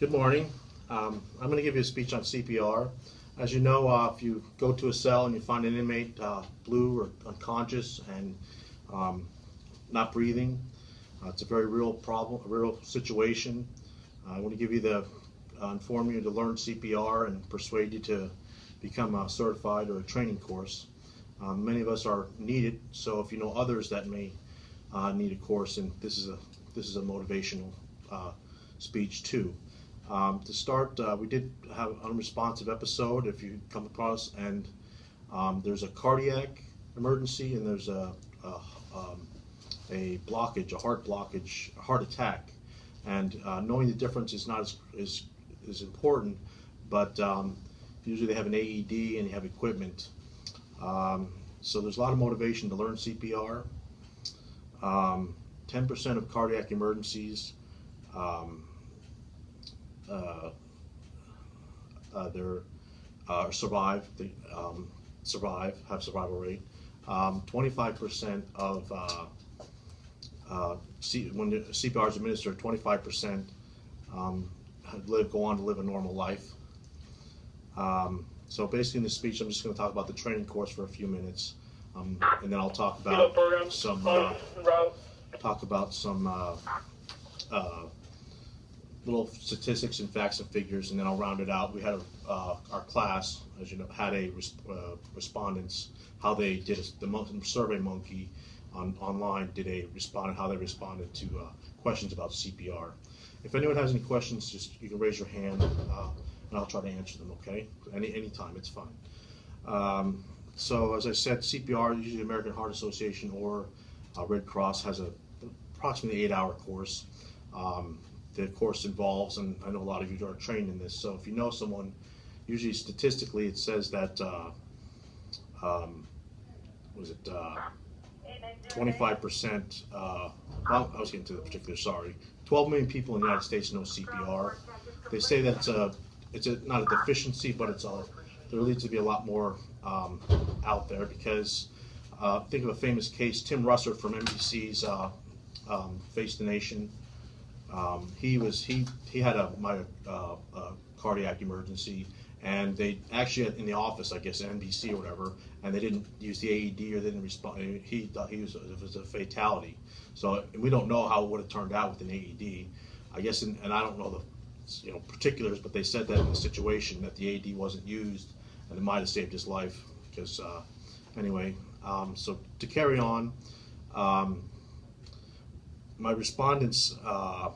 Good morning. I'm going to give you a speech on CPR. As you know, if you go to a cell and you find an inmate blue or unconscious and not breathing, it's a very real problem, a real situation. I want to give you inform you to learn CPR and persuade you to become a certified or a training course. Many of us are needed, so if you know others that may need a course, and this is a motivational speech too. To start, we did have an unresponsive episode, if you come across, and there's a cardiac emergency and there's a blockage, a heart blockage, a heart attack. And knowing the difference is not as important, but usually they have an AED and you have equipment. So there's a lot of motivation to learn CPR. 10% of cardiac emergencies survive. Have survival rate. 25% of when the CPR is administered, 25% go on to live a normal life. So basically, in this speech, I'm just going to talk about the training course for a few minutes, and then I'll talk about some little statistics and facts and figures, and then I'll round it out. We had our class, as you know, had a respondents, how they did the Survey Monkey online did how they responded to questions about CPR. If anyone has any questions, just you can raise your hand, and I'll try to answer them. Okay, anytime, it's fine. So as I said, CPR, usually the American Heart Association or Red Cross has approximately 8-hour course. The course involves, and I know a lot of you are trained in this, so if you know someone, usually statistically it says that 25%, well, I was getting to the particular, sorry, 12 million people in the United States know CPR. They say that it's not a deficiency, but there needs to be a lot more out there, because think of a famous case, Tim Russert from NBC's Face the Nation. He had a cardiac emergency, and they actually in the office, I guess NBC or whatever, and they didn't use the AED or they didn't respond. He thought it was a fatality. So we don't know how it would have turned out with an AED. I guess, and I don't know the particulars, but they said that in the situation that the AED wasn't used, and it might have saved his life. Because anyway, so to carry on. My respondents, I'll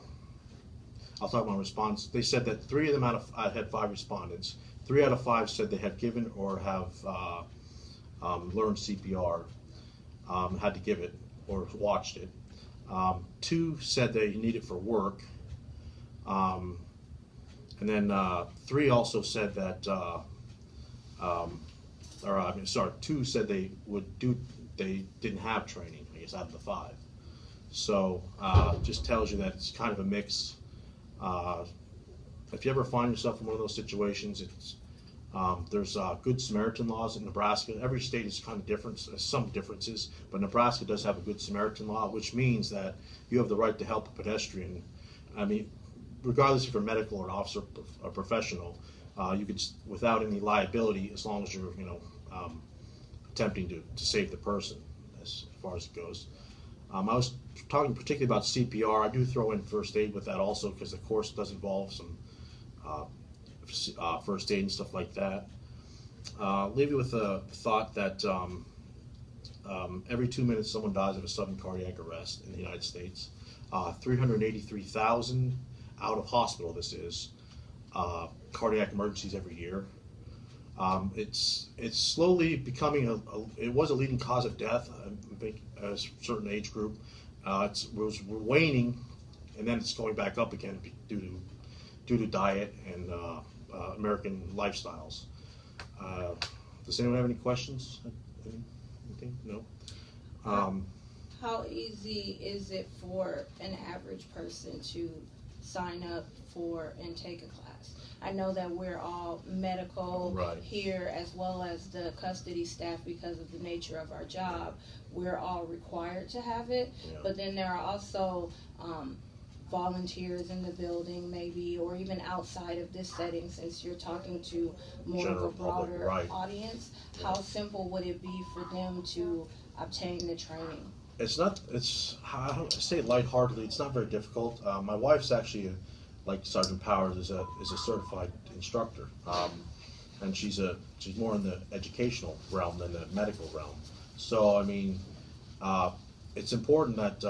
talk about my response. They said that 3 of them I had 5 respondents. 3 out of 5 said they had given or have learned CPR, had to give it or watched it. 2 said they need it for work, and then 3 also said that, 2 said they didn't have training. I guess out of the 5. So just tells you that it's kind of a mix. If you ever find yourself in one of those situations, there's Good Samaritan laws in Nebraska. Every state is kind of different, some differences, but Nebraska does have a Good Samaritan law, which means that you have the right to help a pedestrian. I mean, regardless if you're medical or an officer or professional, you could, without any liability, as long as you're attempting to save the person, as far as it goes. I was talking particularly about CPR. I do throw in first aid with that also, because the course does involve some first aid and stuff like that. Leave you with a thought that every 2 minutes someone dies of a sudden cardiac arrest in the United States. 383,000 out of hospital, this is, cardiac emergencies every year. It's slowly becoming it was a leading cause of death, I think, at a certain age group. We're waning, and then it's going back up again due to diet and American lifestyles. Does anyone have any questions? Anything? No. How easy is it for an average person to sign up for and take a class? I know that we're all medical here, as well as the custody staff, because of the nature of our job. We're all required to have it, but then there are also volunteers in the building maybe, or even outside of this setting, since you're talking to more General of a broader public, right. audience, Yeah. how simple would it be for them to obtain the training? I don't say it lightheartedly, it's not very difficult. My wife's actually, like Sergeant Powers, is a certified instructor. And she's more in the educational realm than the medical realm. So, I mean, it's important that,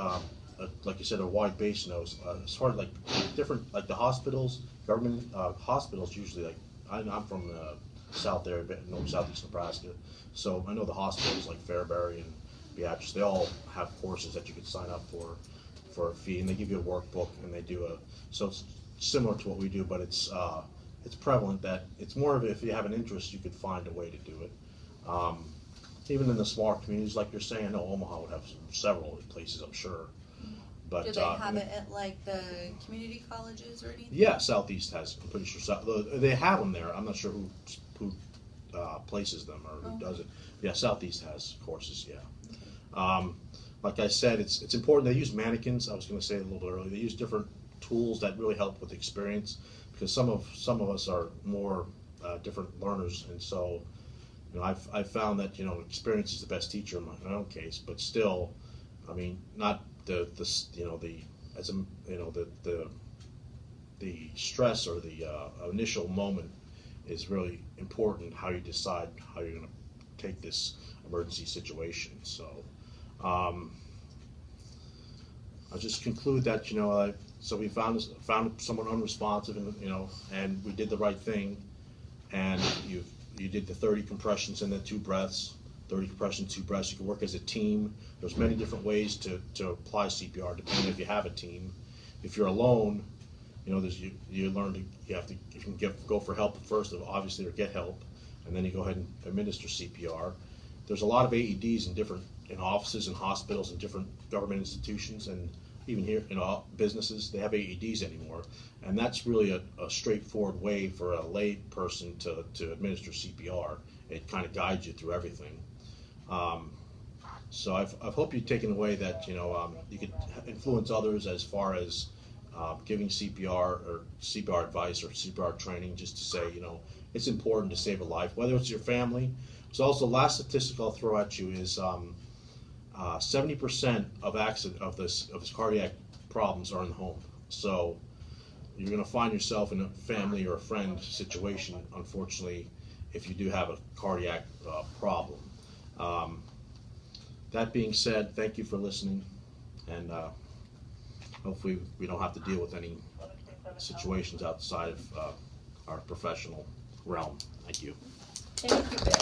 like you said, a wide base knows, as far as like different, like the hospitals, government hospitals usually, like, I'm from the south area, southeast Nebraska, so I know the hospitals like Fairbury and Beatrice, they all have courses that you could sign up for a fee, and they give you a workbook, and they do so it's similar to what we do, but it's prevalent that it's more of if you have an interest, you could find a way to do it. Even in the smaller communities, like you're saying, I know Omaha would have several places, I'm sure. But, do they have it at like the community colleges or anything? Yeah, Southeast has. I'm pretty sure they have them there. I'm not sure who places them or who does it. Yeah, Southeast has courses. Yeah. Like I said, it's important. They use mannequins. I was going to say it a little bit earlier. They use different tools that really help with experience, because some of us are more different learners, and so I've found that experience is the best teacher in my own case. But still, I mean, not the stress or the initial moment is really important. How you decide how you're going to take this emergency situation. So I'll just conclude that so we found someone unresponsive, and we did the right thing, and you did the 30 compressions and the 2 breaths. 30 compressions, 2 breaths. You can work as a team. There's many different ways to apply CPR, depending if you have a team. If you're alone, you learn you can go for help first, obviously, or get help, and then you go ahead and administer CPR. There's a lot of AEDs in offices and hospitals and different government institutions, and even here in businesses, they have AEDs anymore, and that's really a straightforward way for a lay person to administer CPR. It kind of guides you through everything. So I hope you've taken away that you could influence others as far as giving CPR or CPR advice or CPR training, just to say it's important to save a life, whether it's your family. So also, last statistic I'll throw at you is 70% of this cardiac problems are in the home. So you're going to find yourself in a family or a friend situation, unfortunately, if you do have a cardiac problem. That being said, thank you for listening, and hopefully we don't have to deal with any situations outside of our professional realm. Thank you. Thank you, Ben.